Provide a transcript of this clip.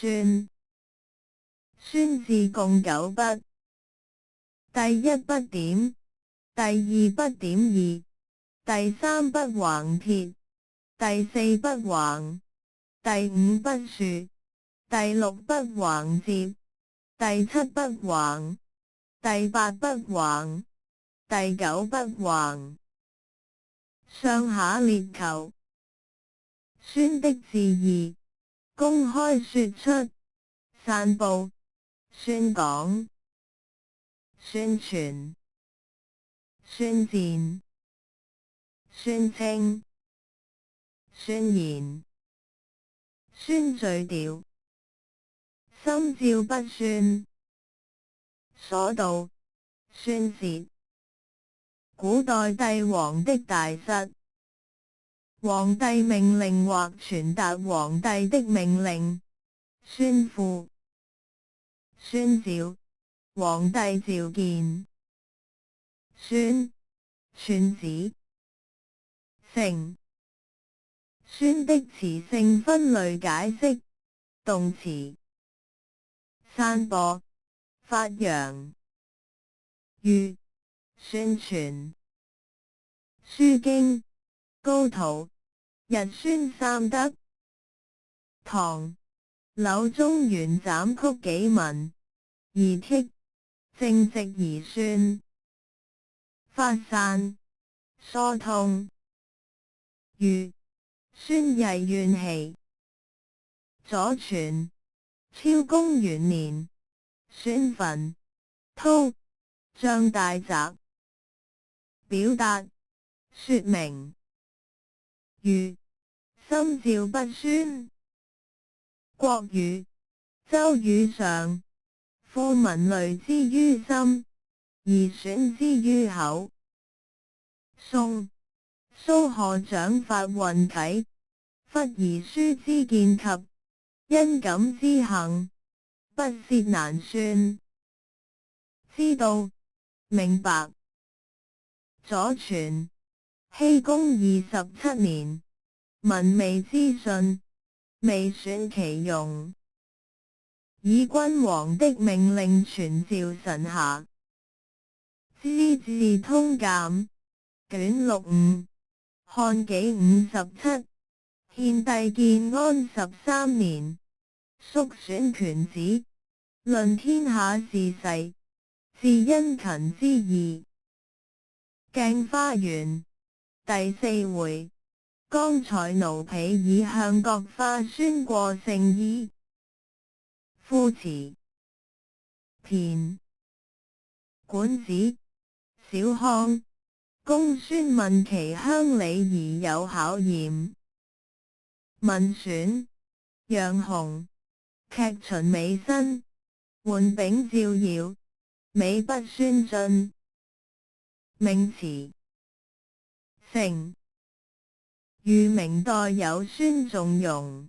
宣。宣字共9筆。第一筆點，第二筆點二，第三筆橫撇，第四筆橫，第五筆豎，第六筆橫接，第七筆橫，第八筆橫，第九筆橫。上下列求。宣的字義：公開說出，散布，宣講，宣傳，宣戰，宣稱，宣言，宣序調，心照不宣，所到，宣泄。古代帝王的大失。皇帝命令或傳達皇帝的命令，宣賦，宣召，皇帝召見。宣，傳旨。成。宣的詞性分類解釋：動詞，散播，發揚。喻，宣傳。書經，高徒，日宣三德。唐，柳宗元斬曲紀文，而剔，正直而宣。發散，疏通。喻，宣洩怨氣。左傳，昭公元年，宣墳，弢，張大宅。表達，說明。喻，心照不宣。國語，周語上，富民類之於心，而選之於口。宋，蘇賀長發運啟，忽而書之見及，因感之行，不屑難宣。知道，明白。左傳，熙公27年，文未之信，未選其用，以君王的命令傳召臣下。資治通鑑，卷65，漢紀57，獻帝建安13年，肅選權旨，論天下事勢，是殷勤之義。鏡花緣，第4回，剛才奴婢已向各花宣過聖衣。副詞，駢，管子，小康，公孫問其鄉里而有考驗。文選，楊雄，劇秦美新，換丙照耀，美不宣進。名詞，成。於明代有宣仲容。